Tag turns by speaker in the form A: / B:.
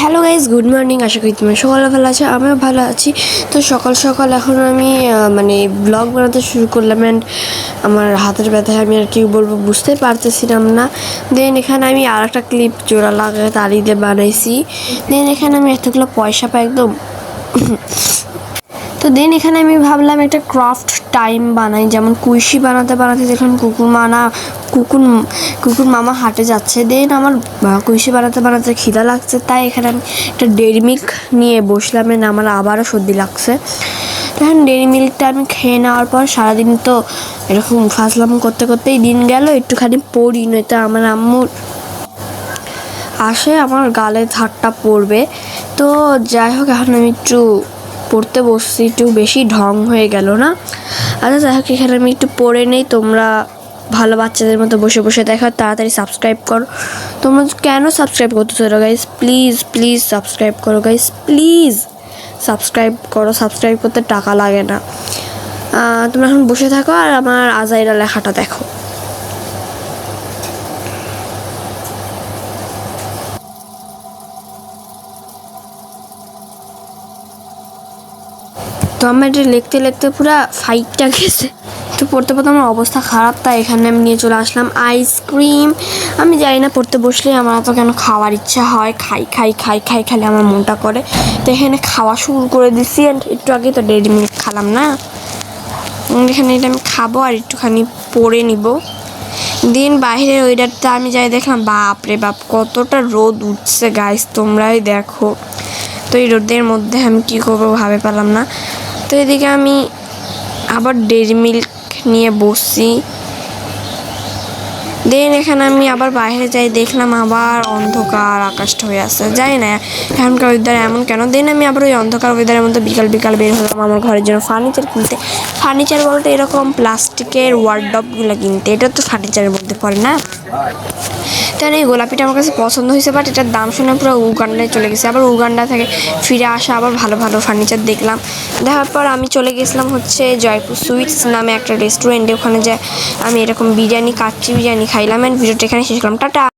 A: Hello guys, good morning. আশা করি তোমরা সকালে ভালো আছো, আমিও ভালো আছি। তো সকাল সকাল এখন আমি ব্লগ বানাতে শুরু করলাম। অ্যান্ড আমার হাতের ব্যথায় আমি আর কি বলবো বুঝতে পারতেছিলাম না। দেন এখানে আমি আর একটা ক্লিপ জোড়া লাগায় তালি দিয়ে বানাইছি। দেন এখানে আমি এতগুলো পয়সা পাই একদম। তো দেন এখানে আমি ভাবলাম একটা ক্রাফট টাইম বানাই, যেমন কুইশি বানাতে বানাতে দেখলাম কুকুর মামা হাটে যাচ্ছে। দেন আমার কুইশি বানাতে বানাতে খিদা লাগছে, তাই এখানে আমি একটা ডেয়ারি মিল্ক নিয়ে বসলাম। আমার আবারও সর্দি লাগছে। তখন ডেয়ারি মিল্কটা আমি খেয়ে নেওয়ার পর সারাদিন তো এরকম ফাজলাম করতে করতেই দিন গেল। একটুখানি পড়ি, নয়তো আমার আম্মুর আসে আমার গালে ধারটা পড়বে। তো যাই হোক, এখন আমি একটু পড়তে বসছি, একটু বেশি ঢং হয়ে গেল না? আচ্ছা যাই হোক, এখানে আমি একটু পড়ে নেই। তোমরা ভালো বাচ্চাদের মতো বসে বসে দেখো, তাড়াতাড়ি সাবস্ক্রাইব করো। তোমরা কেন সাবস্ক্রাইব করতেছো গাইজ? প্লিজ প্লিজ সাবস্ক্রাইব করো গাইজ, প্লিজ সাবস্ক্রাইব করো। সাবস্ক্রাইব করতে টাকা লাগে না। তোমরা এখন বসে থাকো আর আমার আজাইরা লেখাটা দেখো। তো আমার এটা লিখতে লিখতে পুরো ফাইটটা গেছে। তো পড়তে পড়তে আমার অবস্থা খারাপ, তাই এখানে আমি নিয়ে চলে আসলাম আইসক্রিম। আমি জানি না, পড়তে বসলে আমার এত কেন খাওয়ার ইচ্ছা হয়, খাই খাই খাই খাই খালি আমার মনটা করে। তো এখানে খাওয়া শুরু করে দিচ্ছি। অ্যান্ড একটু আগে তো ডেয়ারি মিল্ক খেলাম না, এখানে এটা আমি খাবো আর একটুখানি পরে নিব। দিন বাইরের ওয়েদারটা আমি যাই দেখলাম, বাপ রে বাপ কতটা রোদ উঠছে গাইস, তোমরাই দেখো। তো এই রোদের মধ্যে আমি কী করবো ভাবে পেলাম না। তো এদিকে আমি আবার ডেয়ারি মিল্ক নিয়ে বসছি। দেন এখানে আমি আবার বাইরে যাই, দেখলাম আবার অন্ধকার আকাশটা হয়ে আসছে। যাই না এখনকার ওয়েদার এমন কেন। দেন আমি আবার ওই অন্ধকার ওয়েদারের মধ্যে বিকাল বিকাল বের হলাম আমার ঘরের জন্য ফার্নিচার কিনতে। ফার্নিচার বলতে এরকম প্লাস্টিকের ওয়ার্ডরোবগুলো কিনতে, এটা তো ফার্নিচারের মধ্যে পড়ে না। তাই এই গোলাপিটা আমার কাছে পছন্দ হয়েছে, বাট এটার দাম শুনে পুরো উগান্ডায় চলে গেছে। আবার উগান্ডা থেকে ফিরে আসা আবার ভালো ভালো ফার্নিচার দেখলাম। দেখার পর আমি চলে গেছিলাম হচ্ছে জয়পুর সুইটস নামে একটা রেস্টুরেন্টে। ওখানে যে আমি এরকম বিরিয়ানি, কাচ্চি বিরিয়ানি খাইলাম। অ্যান্ড ভিডিওটা এখানে শেষ করলাম। টাটা।